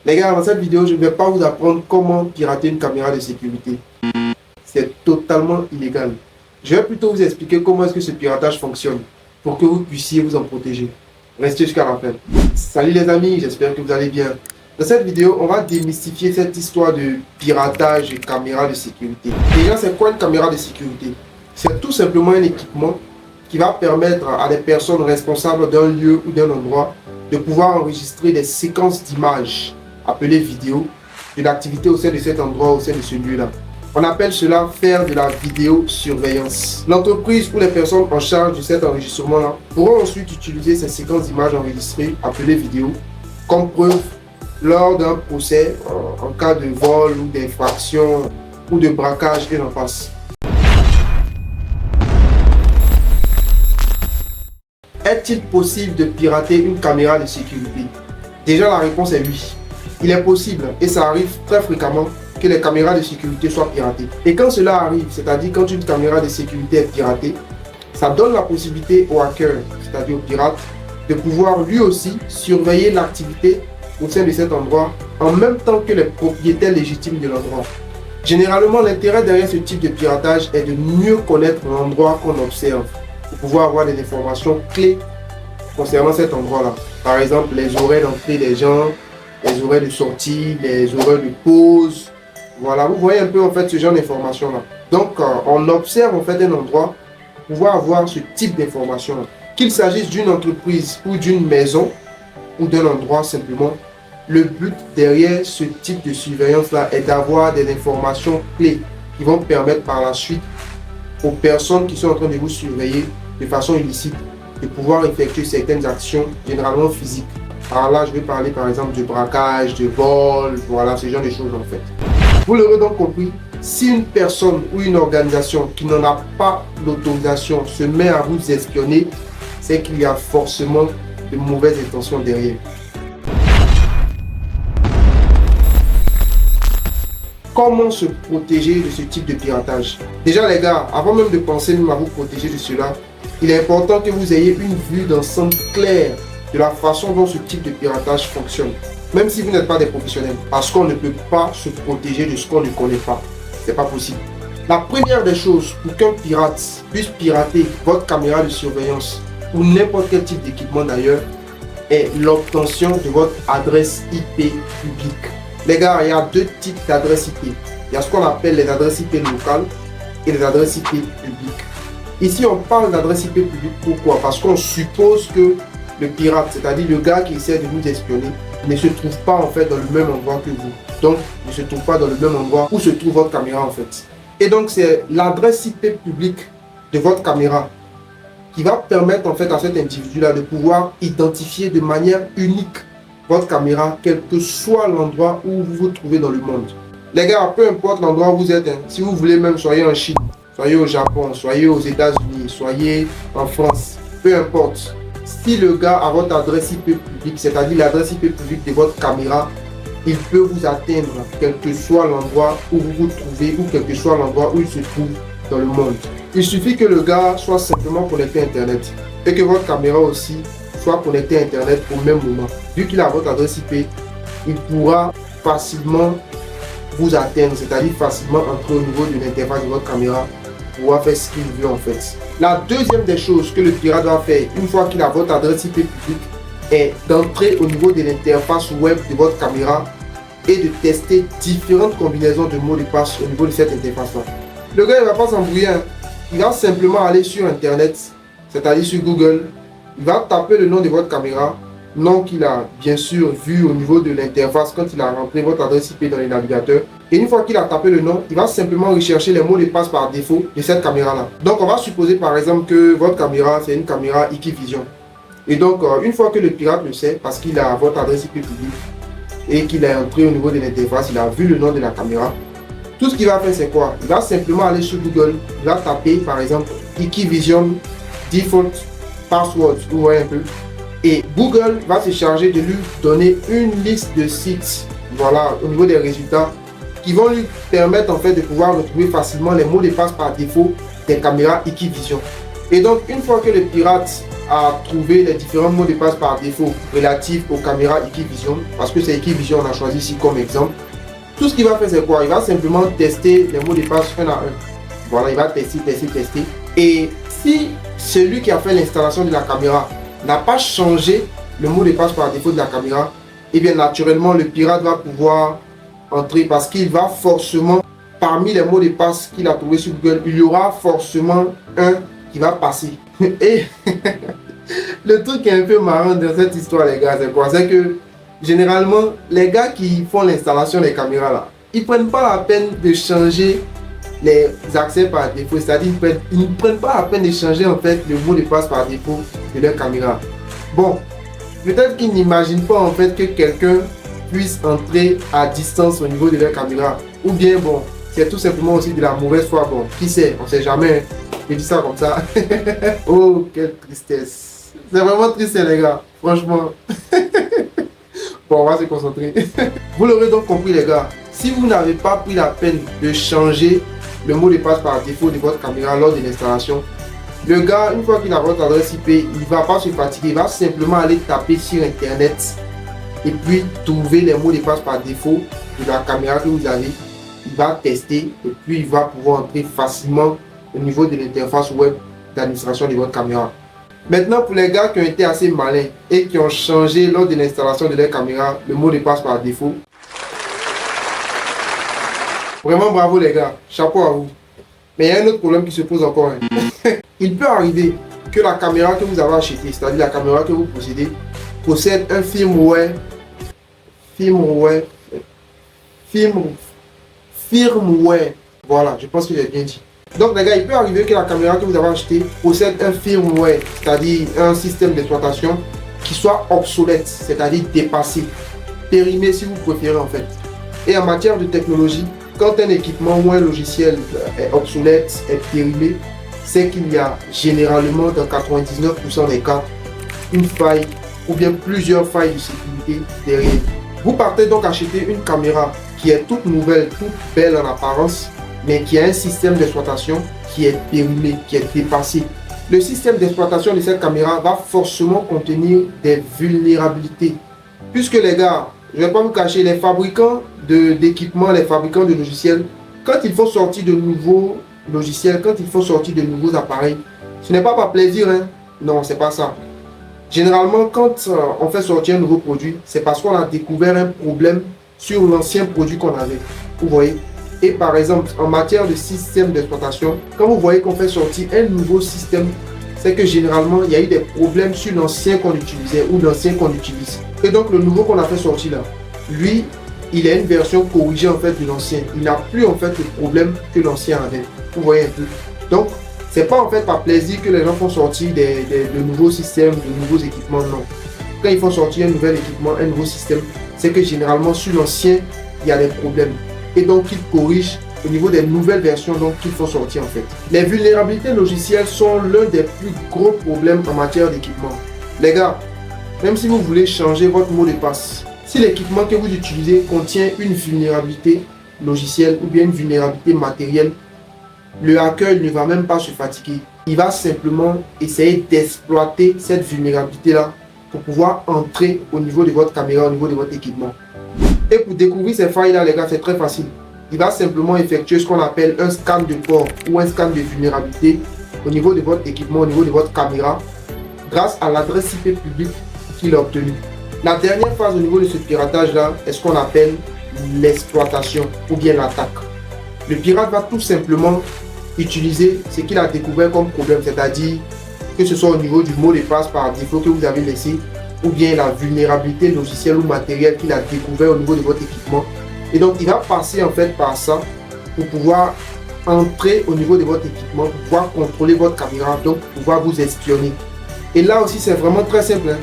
Les gars, dans cette vidéo, je ne vais pas vous apprendre comment pirater une caméra de sécurité. C'est totalement illégal. Je vais plutôt vous expliquer comment est-ce que ce piratage fonctionne pour que vous puissiez vous en protéger. Restez jusqu'à la fin. Salut les amis, j'espère que vous allez bien. Dans cette vidéo, on va démystifier cette histoire de piratage de caméra de sécurité. Déjà, c'est quoi une caméra de sécurité? C'est tout simplement un équipement qui va permettre à des personnes responsables d'un lieu ou d'un endroit de pouvoir enregistrer des séquences d'images appelées vidéos de l'activité au sein de cet endroit, au sein de ce lieu-là. On appelle cela faire de la vidéosurveillance. L'entreprise ou les personnes en charge de cet enregistrement-là pourront ensuite utiliser ces séquences d'images enregistrées appelées vidéos comme preuve lors d'un procès en cas de vol ou d'infraction ou de braquage et j'en passe. Est-il possible de pirater une caméra de sécurité? Déjà, la réponse est oui. Il est possible et ça arrive très fréquemment que les caméras de sécurité soient piratées. Et quand cela arrive, c'est-à-dire quand une caméra de sécurité est piratée, ça donne la possibilité au hacker, c'est-à-dire au pirate, de pouvoir lui aussi surveiller l'activité au sein de cet endroit en même temps que les propriétaires légitimes de l'endroit. Généralement, l'intérêt derrière ce type de piratage est de mieux connaître l'endroit qu'on observe pour pouvoir avoir des informations clés concernant cet endroit-là. Par exemple, les horaires d'entrée des gens, les horaires de sortie, les horaires de pause. Voilà, vous voyez un peu en fait ce genre d'informations-là. Donc, on observe en fait un endroit pour pouvoir avoir ce type d'informations-là. Qu'il s'agisse d'une entreprise ou d'une maison ou d'un endroit simplement, le but derrière ce type de surveillance-là est d'avoir des informations clés qui vont permettre par la suite aux personnes qui sont en train de vous surveiller de façon illicite de pouvoir effectuer certaines actions généralement physiques. Alors là, je vais parler par exemple de braquage, de vol, voilà, ce genre de choses en fait. Vous l'aurez donc compris, si une personne ou une organisation qui n'en a pas l'autorisation se met à vous espionner, c'est qu'il y a forcément de mauvaises intentions derrière. Comment se protéger de ce type de piratage? Déjà les gars, avant même de penser même à vous protéger de cela, il est important que vous ayez une vue d'ensemble claire de la façon dont ce type de piratage fonctionne. Même si vous n'êtes pas des professionnels, parce qu'on ne peut pas se protéger de ce qu'on ne connaît pas. C'est pas possible. La première des choses pour qu'un pirate puisse pirater votre caméra de surveillance ou n'importe quel type d'équipement d'ailleurs est l'obtention de votre adresse IP publique. Les gars, il y a deux types d'adresses IP. Il y a ce qu'on appelle les adresses IP locales et les adresses IP publiques. Ici, on parle d'adresse IP publique. Pourquoi? Parce qu'on suppose que le pirate, c'est-à-dire le gars qui essaie de nous espionner, ne se trouve pas en fait dans le même endroit que vous. Donc, ne se trouve pas dans le même endroit où se trouve votre caméra en fait. Et donc, c'est l'adresse IP publique de votre caméra qui va permettre en fait à cet individu-là de pouvoir identifier de manière unique votre caméra, quel que soit l'endroit où vous vous trouvez dans le monde. Les gars, peu importe l'endroit où vous êtes, si vous voulez même, soyez en Chine, soyez au Japon, soyez aux États-Unis, soyez en France, peu importe. Si le gars a votre adresse IP publique, c'est-à-dire l'adresse IP publique de votre caméra, il peut vous atteindre quel que soit l'endroit où vous vous trouvez ou quel que soit l'endroit où il se trouve dans le monde. Il suffit que le gars soit simplement connecté à Internet et que votre caméra aussi soit connectée à Internet au même moment. Vu qu'il a votre adresse IP, il pourra facilement vous atteindre, c'est-à-dire facilement entrer au niveau de l'interface de votre caméra pour pouvoir faire ce qu'il veut en fait. La deuxième des choses que le pirate doit faire une fois qu'il a votre adresse IP publique est d'entrer au niveau de l'interface web de votre caméra et de tester différentes combinaisons de mots de passe au niveau de cette interface-là. Le gars ne va pas s'embrouiller, il va simplement aller sur Internet, c'est-à-dire sur Google, il va taper le nom de votre caméra, nom qu'il a bien sûr vu au niveau de l'interface quand il a rentré votre adresse IP dans le navigateur. Et une fois qu'il a tapé le nom, il va simplement rechercher les mots de passe par défaut de cette caméra-là. Donc on va supposer par exemple que votre caméra, c'est une caméra Hikvision. Et donc une fois que le pirate le sait, parce qu'il a votre adresse IP publique et qu'il est entré au niveau de l'interface, il a vu le nom de la caméra, tout ce qu'il va faire c'est quoi? Il va simplement aller sur Google, il va taper par exemple Hikvision Default Password, vous voyez un peu. Et Google va se charger de lui donner une liste de sites, voilà, au niveau des résultats, qui vont lui permettre en fait de pouvoir retrouver facilement les mots de passe par défaut des caméras Hikvision. Et donc, une fois que le pirate à trouver les différents mots de passe par défaut relatifs aux caméras Hikvision, parce que c'est Hikvision, on a choisi ici comme exemple. Tout ce qu'il va faire, c'est quoi? Il va simplement tester les mots de passe un à un. Voilà, il va tester. Et si celui qui a fait l'installation de la caméra n'a pas changé le mot de passe par défaut de la caméra, et bien naturellement, le pirate va pouvoir entrer parce qu'il va forcément, parmi les mots de passe qu'il a trouvé sur Google, il y aura forcément un qui va passer. Et le truc qui est un peu marrant dans cette histoire, les gars, c'est quoi? C'est que généralement, les gars qui font l'installation des caméras là, ils prennent pas la peine de changer les accès par défaut, c'est-à-dire ils ne prennent pas la peine de changer en fait le mot de passe par défaut de leur caméra. Bon, peut-être qu'ils n'imaginent pas en fait que quelqu'un puisse entrer à distance au niveau de leur caméra, ou bien bon, c'est tout simplement aussi de la mauvaise foi. Bon, qui sait, on sait jamais. Je dis ça comme ça. Oh, quelle tristesse. C'est vraiment triste les gars, franchement. Bon, on va se concentrer. Vous l'aurez donc compris les gars, si vous n'avez pas pris la peine de changer le mot de passe par défaut de votre caméra lors de l'installation, le gars, une fois qu'il a votre adresse IP, il ne va pas se fatiguer, il va simplement aller taper sur internet et puis trouver les mots de passe par défaut de la caméra que vous avez. Il va tester et puis il va pouvoir entrer facilement au niveau de l'interface web d'administration de votre caméra. Maintenant, pour les gars qui ont été assez malins et qui ont changé lors de l'installation de leur caméra le mot de passe par défaut, vraiment bravo les gars, chapeau à vous. Mais il y a un autre problème qui se pose encore. Il peut arriver que la caméra que vous avez achetée, c'est-à-dire la caméra que vous possédez, possède un firmware, voilà, je pense que j'ai bien dit. Donc les gars, il peut arriver que la caméra que vous avez achetée possède un firmware, c'est-à-dire un système d'exploitation qui soit obsolète, c'est-à-dire dépassé, périmé si vous préférez en fait. Et en matière de technologie, quand un équipement ou un logiciel est obsolète, est périmé, c'est qu'il y a généralement dans 99% des cas une faille ou bien plusieurs failles de sécurité derrière. Vous partez donc acheter une caméra qui est toute nouvelle, toute belle en apparence, mais qui a un système d'exploitation qui est périmé, qui est dépassé. Le système d'exploitation de cette caméra va forcément contenir des vulnérabilités. Puisque les gars, je ne vais pas vous cacher, les fabricants d'équipements, les fabricants de logiciels, quand ils font sortir de nouveaux logiciels, quand ils font sortir de nouveaux appareils, ce n'est pas par plaisir, hein? Non, c'est pas ça. Généralement, quand on fait sortir un nouveau produit, c'est parce qu'on a découvert un problème sur l'ancien produit qu'on avait. Vous voyez? Et par exemple, en matière de système d'exploitation, quand vous voyez qu'on fait sortir un nouveau système, c'est que généralement, il y a eu des problèmes sur l'ancien qu'on utilisait ou l'ancien qu'on utilise. Et donc, le nouveau qu'on a fait sortir là, lui, il a une version corrigée en fait de l'ancien. Il n'a plus en fait le problème que l'ancien avait. Vous voyez un peu. Donc, c'est pas en fait par plaisir que les gens font sortir de nouveaux systèmes, de nouveaux équipements, non. Quand ils font sortir un nouvel équipement, un nouveau système, c'est que généralement sur l'ancien, il y a des problèmes. Et donc, ils corrigent au niveau des nouvelles versions qu'ils font sortir en fait. Les vulnérabilités logicielles sont l'un des plus gros problèmes en matière d'équipement. Les gars, même si vous voulez changer votre mot de passe, si l'équipement que vous utilisez contient une vulnérabilité logicielle ou bien une vulnérabilité matérielle, le hacker ne va même pas se fatiguer. Il va simplement essayer d'exploiter cette vulnérabilité-là pour pouvoir entrer au niveau de votre caméra, au niveau de votre équipement. Et pour découvrir ces failles-là, les gars, c'est très facile. Il va simplement effectuer ce qu'on appelle un scan de port ou un scan de vulnérabilité au niveau de votre équipement, au niveau de votre caméra, grâce à l'adresse IP publique qu'il a obtenue. La dernière phase au niveau de ce piratage-là est ce qu'on appelle l'exploitation ou bien l'attaque. Le pirate va tout simplement utiliser ce qu'il a découvert comme problème, c'est-à-dire que ce soit au niveau du mot de passe par défaut que vous avez laissé, ou bien la vulnérabilité logicielle ou matérielle qu'il a découvert au niveau de votre équipement. Et donc, il va passer en fait par ça pour pouvoir entrer au niveau de votre équipement, pour pouvoir contrôler votre caméra, donc pour pouvoir vous espionner. Et là aussi, c'est vraiment très simple.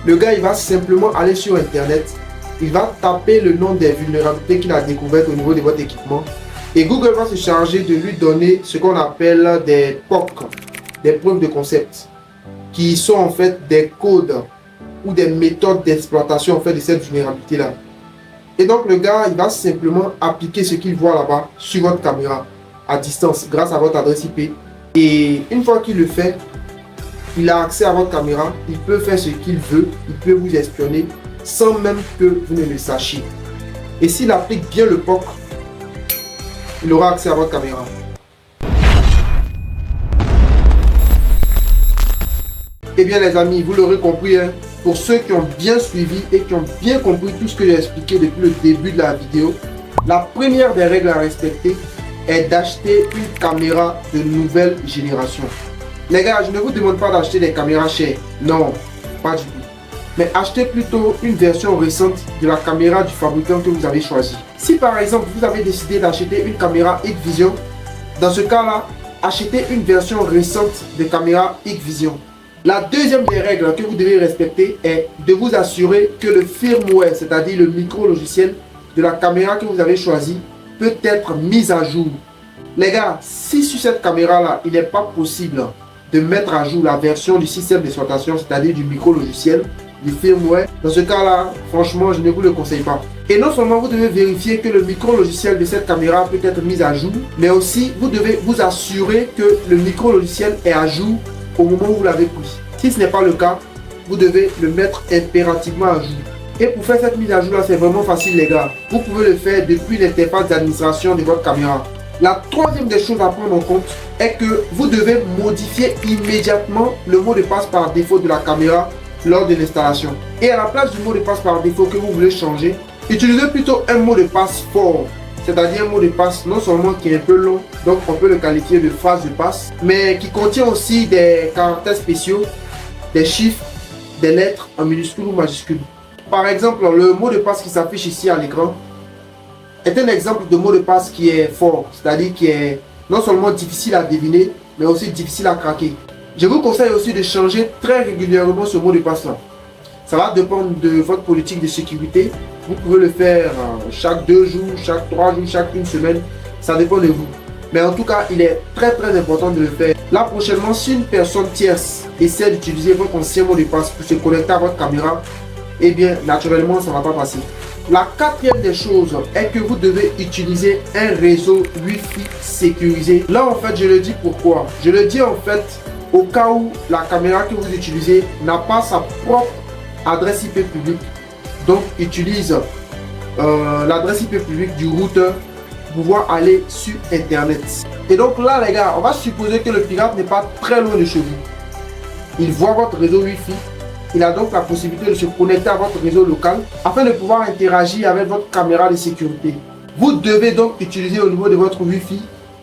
Le gars, il va simplement aller sur Internet, il va taper le nom des vulnérabilités qu'il a découvertes au niveau de votre équipement. Et Google va se charger de lui donner ce qu'on appelle des POC, des preuves de concept, qui sont en fait des codes ou des méthodes d'exploitation en fait de cette vulnérabilité-là. Et donc le gars, il va simplement appliquer ce qu'il voit là-bas sur votre caméra à distance grâce à votre adresse IP. Et une fois qu'il le fait, il a accès à votre caméra, il peut faire ce qu'il veut, il peut vous espionner sans même que vous ne le sachiez. Et s'il applique bien le POC, il aura accès à votre caméra. Eh bien les amis, vous l'aurez compris, hein, pour ceux qui ont bien suivi et qui ont bien compris tout ce que j'ai expliqué depuis le début de la vidéo, la première des règles à respecter est d'acheter une caméra de nouvelle génération. Les gars, je ne vous demande pas d'acheter des caméras chères, non, pas du tout. Mais achetez plutôt une version récente de la caméra du fabricant que vous avez choisi. Si par exemple vous avez décidé d'acheter une caméra Hikvision, dans ce cas-là, achetez une version récente de caméra Hikvision. La deuxième des règles que vous devez respecter est de vous assurer que le firmware, c'est-à-dire le micro-logiciel de la caméra que vous avez choisi, peut être mis à jour. Les gars, si sur cette caméra-là, il n'est pas possible de mettre à jour la version du système d'exploitation, c'est-à-dire du micro-logiciel, du firmware, dans ce cas-là, franchement, je ne vous le conseille pas. Et non seulement vous devez vérifier que le micro-logiciel de cette caméra peut être mis à jour, mais aussi vous devez vous assurer que le micro-logiciel est à jour au moment où vous l'avez pris. Si ce n'est pas le cas, vous devez le mettre impérativement à jour. Et pour faire cette mise à jour là, c'est vraiment facile les gars. Vous pouvez le faire depuis l'interface d'administration de votre caméra. La troisième des choses à prendre en compte est que vous devez modifier immédiatement le mot de passe par défaut de la caméra lors de l'installation. Et à la place du mot de passe par défaut que vous voulez changer, utilisez plutôt un mot de passe fort. C'est-à-dire un mot de passe non seulement qui est un peu long, donc on peut le qualifier de phrase de passe, mais qui contient aussi des caractères spéciaux, des chiffres, des lettres en minuscules ou majuscules. Par exemple, le mot de passe qui s'affiche ici à l'écran est un exemple de mot de passe qui est fort, c'est-à-dire qui est non seulement difficile à deviner, mais aussi difficile à craquer. Je vous conseille aussi de changer très régulièrement ce mot de passe-là. Ça va dépendre de votre politique de sécurité. Vous pouvez le faire chaque 2 jours, chaque 3 jours, chaque 1 semaine. Ça dépend de vous. Mais en tout cas, il est très important de le faire. Là, prochainement, si une personne tierce essaie d'utiliser votre ancien mot de passe pour se connecter à votre caméra, eh bien, naturellement, ça ne va pas passer. La quatrième des choses est que vous devez utiliser un réseau Wi-Fi sécurisé. Là, en fait, je le dis pourquoi. Je le dis en fait au cas où la caméra que vous utilisez n'a pas sa propre adresse IP publique. Donc, utilise l'adresse IP publique du routeur pour pouvoir aller sur Internet. Et donc là, les gars, on va supposer que le pirate n'est pas très loin de chez vous. Il voit votre réseau Wi-Fi. Il a donc la possibilité de se connecter à votre réseau local afin de pouvoir interagir avec votre caméra de sécurité. Vous devez donc utiliser au niveau de votre Wi-Fi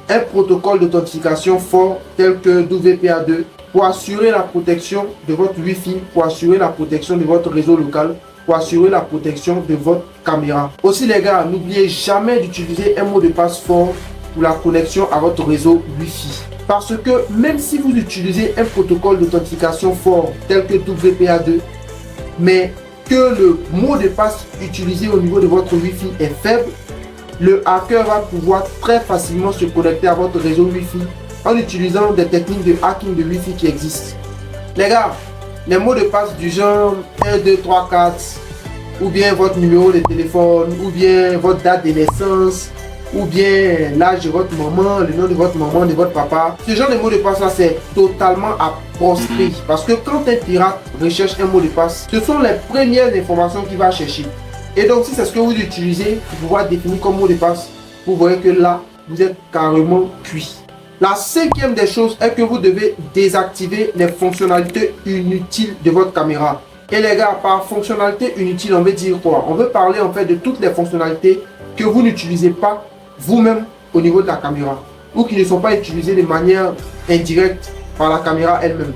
un protocole d'authentification fort tel que WPA2 pour assurer la protection de votre Wi-Fi, pour assurer la protection de votre réseau local, pour assurer la protection de votre caméra. Aussi les gars, n'oubliez jamais d'utiliser un mot de passe fort pour la connexion à votre réseau Wi-Fi. Parce que même si vous utilisez un protocole d'authentification fort tel que WPA2, mais que le mot de passe utilisé au niveau de votre Wi-Fi est faible, le hacker va pouvoir très facilement se connecter à votre réseau Wi-Fi en utilisant des techniques de hacking de Wi-Fi qui existent. Les gars, les mots de passe du genre 1, 2, 3, 4, ou bien votre numéro de téléphone, ou bien votre date de naissance, ou bien l'âge de votre maman, le nom de votre maman, de votre papa. Ce genre de mot de passe là, c'est totalement à proscrire. Parce que quand un pirate recherche un mot de passe, ce sont les premières informations qu'il va chercher. Et donc si c'est ce que vous utilisez pour pouvoir définir comme mot de passe, vous voyez que là, vous êtes carrément cuit. La cinquième des choses est que vous devez désactiver les fonctionnalités inutiles de votre caméra. Et les gars, par fonctionnalité inutile, on veut dire quoi? On veut parler en fait de toutes les fonctionnalités que vous n'utilisez pas vous-même au niveau de la caméra ou qui ne sont pas utilisées de manière indirecte par la caméra elle-même.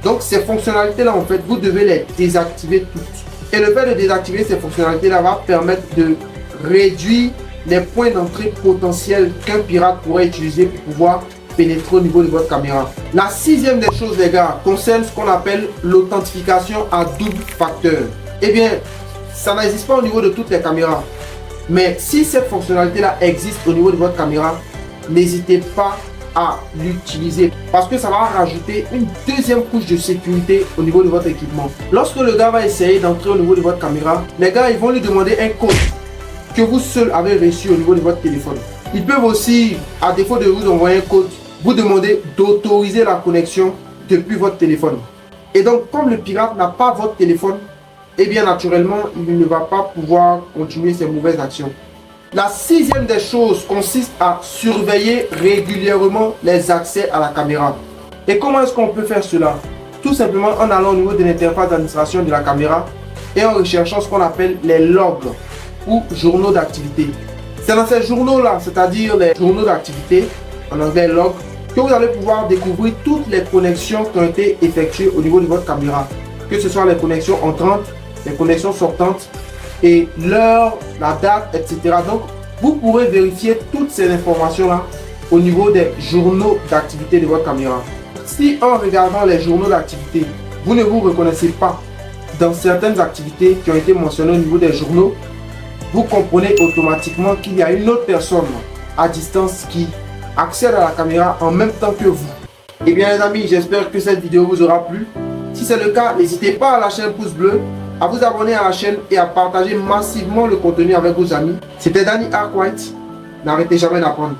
Donc ces fonctionnalités-là, en fait, vous devez les désactiver toutes. Et le fait de désactiver ces fonctionnalités-là va permettre de réduire les points d'entrée potentiels qu'un pirate pourrait utiliser pour pouvoir pénétrer au niveau de votre caméra. La sixième des choses, les gars, concerne ce qu'on appelle l'authentification à double facteur. Eh bien, ça n'existe pas au niveau de toutes les caméras. Mais si cette fonctionnalité-là existe au niveau de votre caméra, n'hésitez pas à l'utiliser parce que ça va rajouter une deuxième couche de sécurité au niveau de votre équipement. Lorsque le gars va essayer d'entrer au niveau de votre caméra, les gars, ils vont lui demander un code que vous seul avez reçu au niveau de votre téléphone. Ils peuvent aussi, à défaut de vous envoyer un code, vous demander d'autoriser la connexion depuis votre téléphone. Et donc, comme le pirate n'a pas votre téléphone, et bien naturellement, il ne va pas pouvoir continuer ses mauvaises actions. La sixième des choses consiste à surveiller régulièrement les accès à la caméra. Et comment est-ce qu'on peut faire cela? Tout simplement en allant au niveau de l'interface d'administration de la caméra et en recherchant ce qu'on appelle les logs ou journaux d'activité. C'est dans ces journaux-là, c'est-à-dire les journaux d'activité, en anglais log, que vous allez pouvoir découvrir toutes les connexions qui ont été effectuées au niveau de votre caméra. Que ce soit les connexions entrantes, les connexions sortantes et l'heure, la date, etc. Donc, vous pourrez vérifier toutes ces informations-là au niveau des journaux d'activité de votre caméra. Si en regardant les journaux d'activité, vous ne vous reconnaissez pas dans certaines activités qui ont été mentionnées au niveau des journaux, vous comprenez automatiquement qu'il y a une autre personne à distance qui accède à la caméra en même temps que vous. Et bien les amis, j'espère que cette vidéo vous aura plu. Si c'est le cas, n'hésitez pas à lâcher un pouce bleu, à vous abonner à la chaîne et à partager massivement le contenu avec vos amis. C'était Danny Arkwright. N'arrêtez jamais d'apprendre.